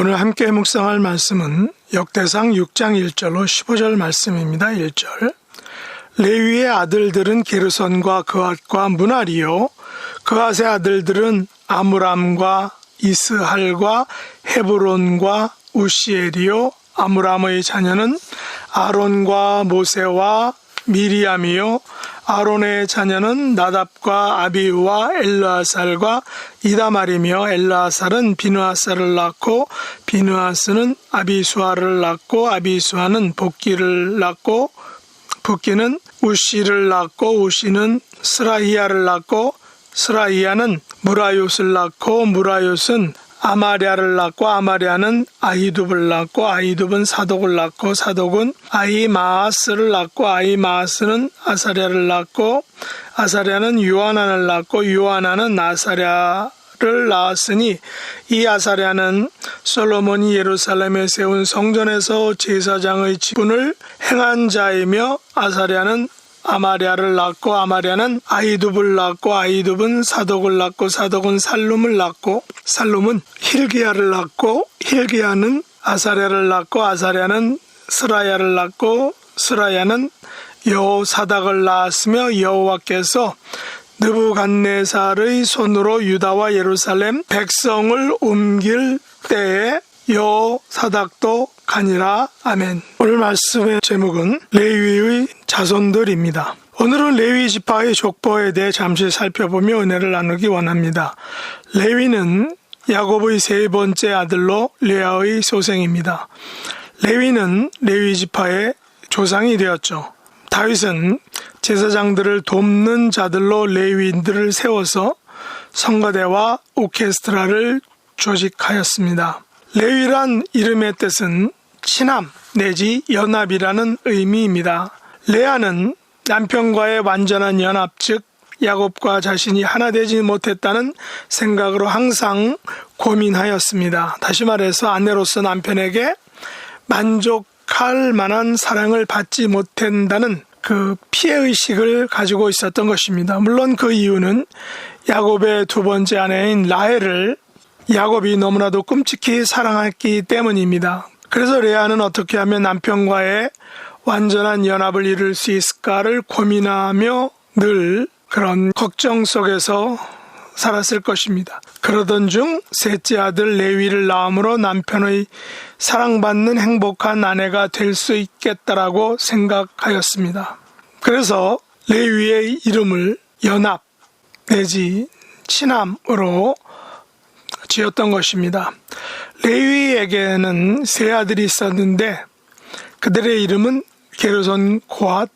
오늘 함께 묵상할 말씀은 역대상 6장 1절로 15절 말씀입니다. 1절 레위의 아들들은 게르손과 그앗과 무날이요 그앗의 아들들은 아므람과 이스할과 헤브론과 우시엘이요 아므람의 자녀는 아론과 모세와 미리암이요 아론의 자녀는 나답과 아비우와 엘르아살과 이다말이며 엘르아살은 비느하스를 낳고 비느하스는 아비수아를 낳고 아비수아는 복기를 낳고 복기는 우시를 낳고 우시는 스라히야를 낳고 스라히야는 무라요스를 낳고 무라요스는 아마랴를 낳고 아마랴는 아히둡을 낳고 아히둡은 사독을 낳고 사독은 아히마아스를 낳고 아히마아스는 아사랴를 낳고 아사랴는 요하난을 낳고 요하난은 아사랴를 낳았으니 이 아사랴는 솔로몬이 예루살렘에 세운 성전에서 제사장의 직분을 행한 자이며 아사랴는 아마랴를 낳고 아마랴는 아히둡을 낳고 아히둡은 사독을 낳고 사독은 살룸을 낳고 살룸은 힐기야를 낳고 힐기야는 아사랴를 낳고 아사랴는 스라야를 낳고 스라야는 여호사닥을 낳았으며 여호와께서 느부갓네살의 손으로 유다와 예루살렘 백성을 옮길 때에 여호사닥도 가니라. 아멘. 오늘 말씀의 제목은 레위의 자손들입니다. 오늘은 레위 지파의 족보에 대해 잠시 살펴보며 은혜를 나누기 원합니다. 레위는 야곱의 세 번째 아들로 레아의 소생입니다. 레위는 레위 지파의 조상이 되었죠. 다윗은 제사장들을 돕는 자들로 레위인들을 세워서 성가대와 오케스트라를 조직하였습니다. 레위란 이름의 뜻은 친함 내지 연합이라는 의미입니다. 레아는 남편과의 완전한 연합, 즉 야곱과 자신이 하나 되지 못했다는 생각으로 항상 고민하였습니다. 다시 말해서 아내로서 남편에게 만족할 만한 사랑을 받지 못한다는 그 피해의식을 가지고 있었던 것입니다. 물론 그 이유는 야곱의 두 번째 아내인 라헬을 야곱이 너무나도 끔찍히 사랑했기 때문입니다. 그래서 레아는 어떻게 하면 남편과의 완전한 연합을 이룰 수 있을까를 고민하며 늘 그런 걱정 속에서 살았을 것입니다. 그러던 중 셋째 아들 레위를 낳음으로 남편의 사랑받는 행복한 아내가 될 수 있겠다라고 생각하였습니다. 그래서 레위의 이름을 연합 내지 친함으로 지었던 것입니다. 레위에게는 세 아들이 있었는데 그들의 이름은 게르손, 고앗,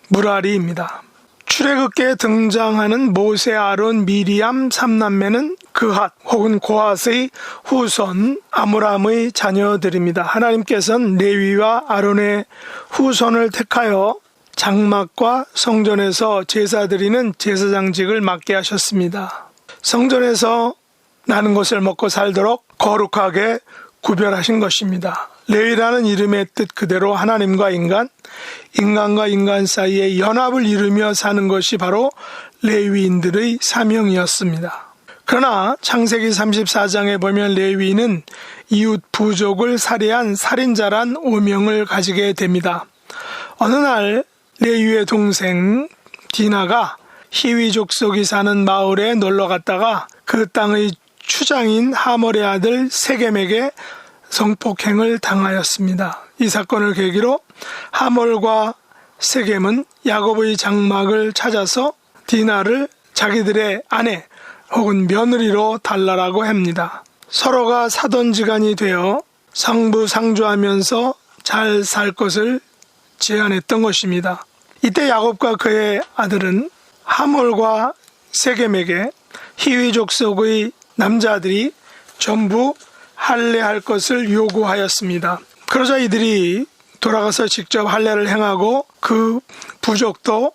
무라리입니다. 출애굽기에 등장하는 모세, 아론, 미리암 3남매는 그핫 혹은 고핫의 후손 아므람의 자녀들입니다. 하나님께서는 레위와 아론의 후손을 택하여 장막과 성전에서 제사 드리는 제사장직을 맡게 하셨습니다. 성전에서 나는 것을 먹고 살도록 거룩하게 구별하신 것입니다. 레위라는 이름의 뜻 그대로 하나님과 인간과 인간 사이에 연합을 이루며 사는 것이 바로 레위인들의 사명이었습니다. 그러나 창세기 34장에 보면 레위는 이웃 부족을 살해한 살인자란 오명을 가지게 됩니다. 어느 날 레위의 동생 디나가 히위 족속이 사는 마을에 놀러 갔다가 그 땅의 추장인 하몰의 아들 세겜에게 성폭행을 당하였습니다. 이 사건을 계기로 하몰과 세겜은 야곱의 장막을 찾아서 디나를 자기들의 아내 혹은 며느리로 달라라고 합니다. 서로가 사돈지간이 되어 상부상조하면서 잘 살 것을 제안했던 것입니다. 이때 야곱과 그의 아들은 하몰과 세겜에게 히위 족속의 남자들이 전부 할례할 것을 요구하였습니다. 그러자 이들이 돌아가서 직접 할례를 행하고 그 부족도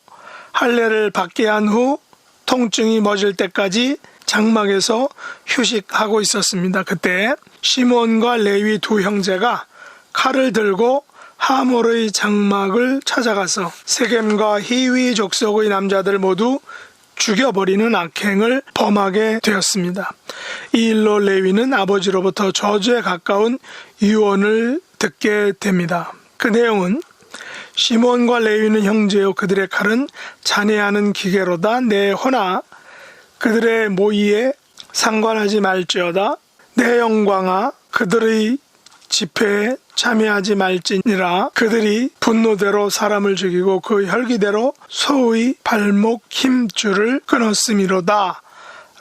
할례를 받게 한 후 통증이 멎을 때까지 장막에서 휴식하고 있었습니다. 그때 시몬과 레위 두 형제가 칼을 들고 하몰의 장막을 찾아가서 세겜과 히위 족속의 남자들 모두 죽여버리는 악행을 범하게 되었습니다. 이 일로 레위는 아버지로부터 저주에 가까운 유언을 듣게 됩니다. 그 내용은 시몬과 레위는 형제요 그들의 칼은 잔해하는 기계로다. 내 호나 그들의 모의에 상관하지 말지어다. 내 영광아 그들의 집회에 참여하지 말지니라. 그들이 분노대로 사람을 죽이고 그 혈기대로 소의 발목 힘줄을 끊었음이로다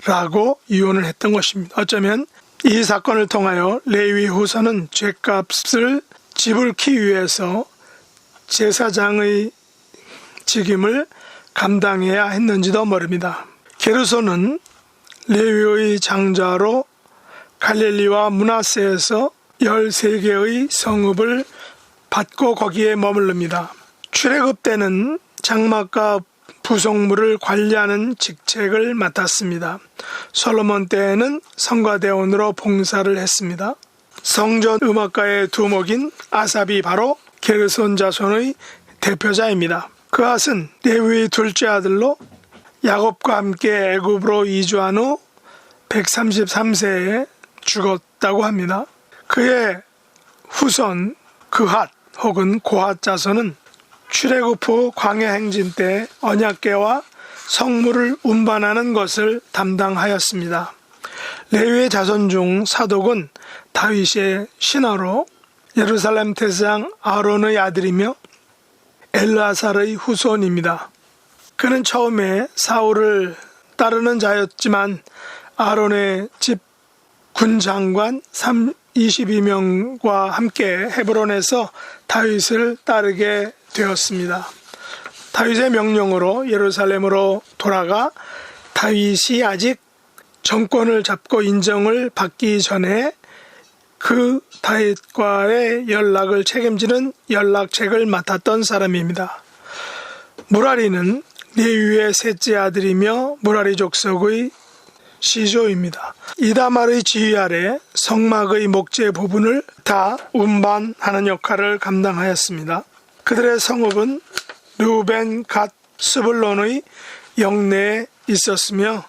라고 유언을 했던 것입니다. 어쩌면 이 사건을 통하여 레위 후손은 죗값을 지불기 위해서 제사장의 직임을 감당해야 했는지도 모릅니다. 게르손은 레위의 장자로 갈릴리와 므낫세에서 13개의 성읍을 받고 거기에 머무릅니다. 출애굽 때는 장막과 부속물을 관리하는 직책을 맡았습니다. 솔로몬 때에는 성가대원으로 봉사를 했습니다. 성전 음악가의 두목인 아삽이 바로 게르손 자손의 대표자입니다. 그앗은 레위의 둘째 아들로 야곱과 함께 애굽으로 이주한 후 133세에 죽었다고 합니다. 그의 후손 그핫 혹은 고핫 자손은 출애굽 후 광야 행진 때 언약궤와 성물을 운반하는 것을 담당하였습니다. 레위의 자손 중 사독은 다윗의 신하로 예루살렘 대제사장 아론의 아들이며 엘르아살의 후손입니다. 그는 처음에 사울을 따르는 자였지만 아론의 집 군장관 22명과 함께 헤브론에서 다윗을 따르게 되었습니다. 다윗의 명령으로 예루살렘으로 돌아가 다윗이 아직 정권을 잡고 인정을 받기 전에 그 다윗과의 연락을 책임지는 연락책을 맡았던 사람입니다. 무라리는 레위의 셋째 아들이며 무라리 족속의 시조입니다. 이다말의 지휘 아래 성막의 목재 부분을 다 운반하는 역할을 감당하였습니다. 그들의 성읍은 르우벤, 갓, 스불론의 영내에 있었으며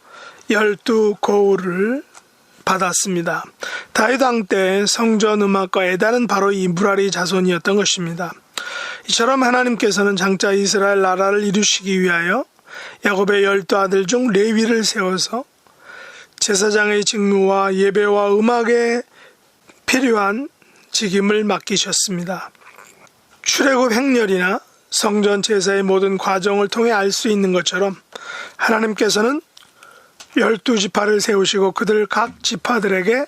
12고을을 받았습니다. 다윗 왕 때 성전 음악과 에단은 바로 이 무라리 자손이었던 것입니다. 이처럼 하나님께서는 장차 이스라엘 나라를 이루시기 위하여 야곱의 12아들 중 레위를 세워서 제사장의 직무와 예배와 음악에 필요한 직임을 맡기셨습니다. 출애굽 행렬이나 성전 제사의 모든 과정을 통해 알 수 있는 것처럼 하나님께서는 12지파를 세우시고 그들 각 지파들에게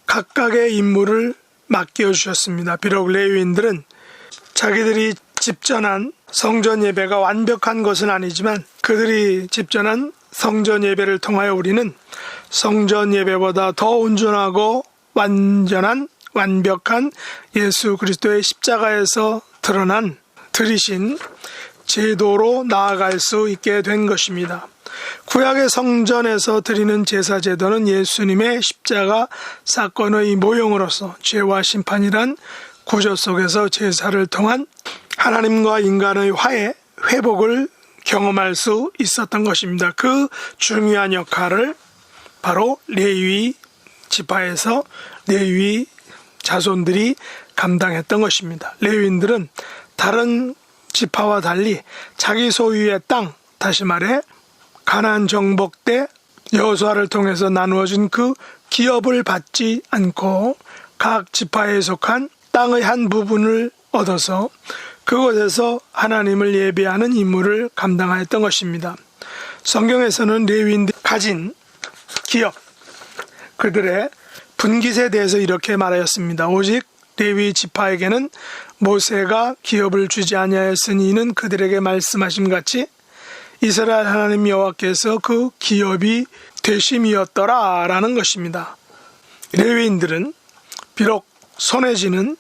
각각의 임무를 맡겨주셨습니다. 비록 레위인들은 자기들이 집전한 성전 예배가 완벽한 것은 아니지만 그들이 집전한 성전 예배를 통하여 우리는 성전 예배보다 더 온전하고 완벽한 예수 그리스도의 십자가에서 드리신 제도로 나아갈 수 있게 된 것입니다. 구약의 성전에서 드리는 제사 제도는 예수님의 십자가 사건의 모형으로서 죄와 심판이란 구조 속에서 제사를 통한 하나님과 인간의 회복을 경험할 수 있었던 것입니다. 그 중요한 역할을 바로 레위 지파에서 레위 자손들이 감당했던 것입니다. 레위인들은 다른 지파와 달리 자기 소유의 땅, 다시 말해 가나안 정복 때 여호수아를 통해서 나누어진 그 기업을 받지 않고 각 지파에 속한 땅의 한 부분을 얻어서 그곳에서 하나님을 예배하는 임무를 감당하였던 것입니다. 성경에서는 레위인들이 가진 기업, 그들의 분깃에 대해서 이렇게 말하였습니다. 오직 레위 지파에게는 모세가 기업을 주지 아니하였으니 이는 그들에게 말씀하심 같이 이스라엘 하나님 여호와께서 그 기업이 되심이었더라 라는 것입니다. 레위인들은 비록 손에 쥐는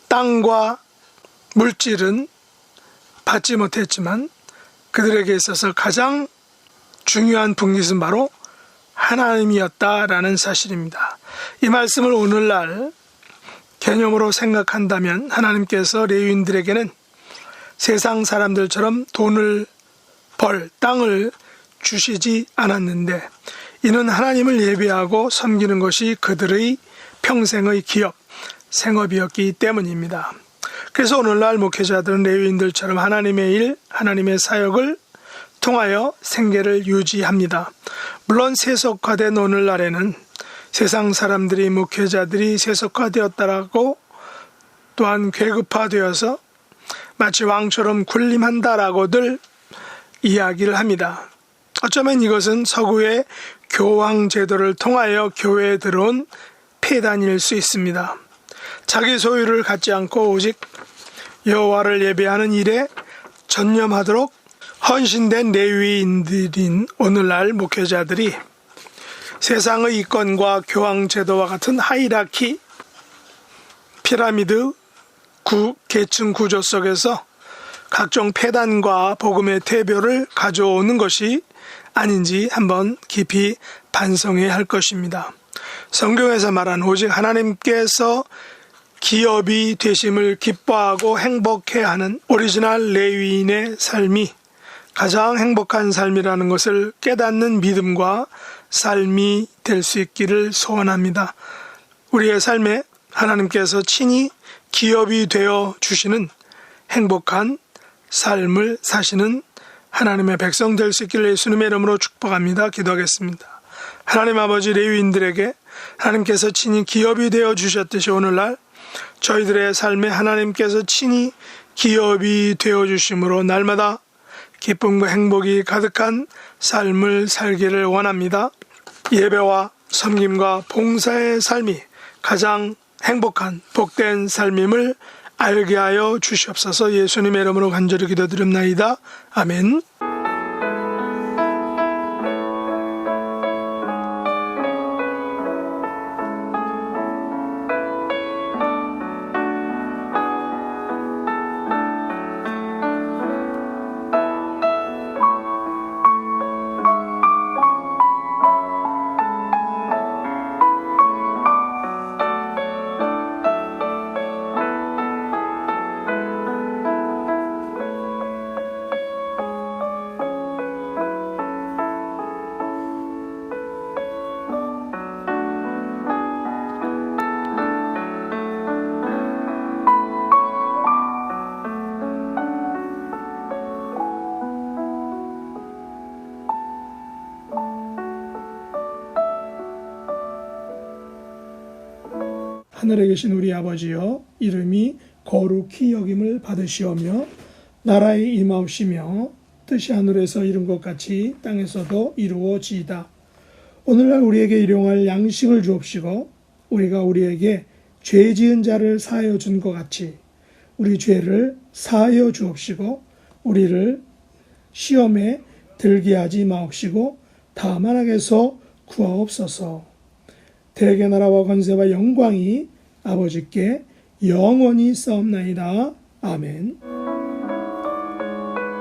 땅과 물질은 받지 못했지만 그들에게 있어서 가장 중요한 분깃은 바로 하나님이었다라는 사실입니다. 이 말씀을 오늘날 개념으로 생각한다면 하나님께서 레위인들에게는 세상 사람들처럼 돈을 벌 땅을 주시지 않았는데 이는 하나님을 예배하고 섬기는 것이 그들의 평생의 기업, 생업이었기 때문입니다. 그래서 오늘날 목회자들은 레위인들처럼 하나님의 일, 하나님의 사역을 통하여 생계를 유지합니다. 물론 세속화된 오늘날에는 세상 사람들이 목회자들이 세속화되었다라고 또한 계급화되어서 마치 왕처럼 군림한다라고들 이야기를 합니다. 어쩌면 이것은 서구의 교황 제도를 통하여 교회에 들어온 폐단일 수 있습니다. 자기 소유를 갖지 않고 오직 여호와를 예배하는 일에 전념하도록 헌신된 레위인들인 오늘날 목회자들이 세상의 이권과 교황 제도와 같은 하이라키, 피라미드, 계층 구조 속에서 각종 폐단과 복음의 퇴보를 가져오는 것이 아닌지 한번 깊이 반성해야 할 것입니다. 성경에서 말한 오직 하나님께서 기업이 되심을 기뻐하고 행복해하는 오리지널 레위인의 삶이 가장 행복한 삶이라는 것을 깨닫는 믿음과 삶이 될 수 있기를 소원합니다. 우리의 삶에 하나님께서 친히 기업이 되어 주시는 행복한 삶을 사시는 하나님의 백성 될 수 있기를 예수님의 이름으로 축복합니다. 기도하겠습니다. 하나님 아버지, 레위인들에게 하나님께서 친히 기업이 되어 주셨듯이 오늘날 저희들의 삶에 하나님께서 친히 기업이 되어 주심으로 날마다 기쁨과 행복이 가득한 삶을 살기를 원합니다. 예배와 섬김과 봉사의 삶이 가장 행복한 복된 삶임을 알게 하여 주시옵소서. 예수님의 이름으로 간절히 기도드립나이다. 아멘. 하늘에 계신 우리 아버지여, 이름이 거룩히 여김을 받으시오며 나라의 임하옵시며 뜻이 하늘에서 이룬 것 같이 땅에서도 이루어지이다. 오늘날 우리에게 일용할 양식을 주옵시고 우리가 우리에게 죄 지은 자를 사하여 준 것 같이 우리 죄를 사하여 주옵시고 우리를 시험에 들게 하지 마옵시고 다만 악에서 구하옵소서. 대개 나라와 권세와 영광이 아버지께 영원히 있사옵나이다. 아멘.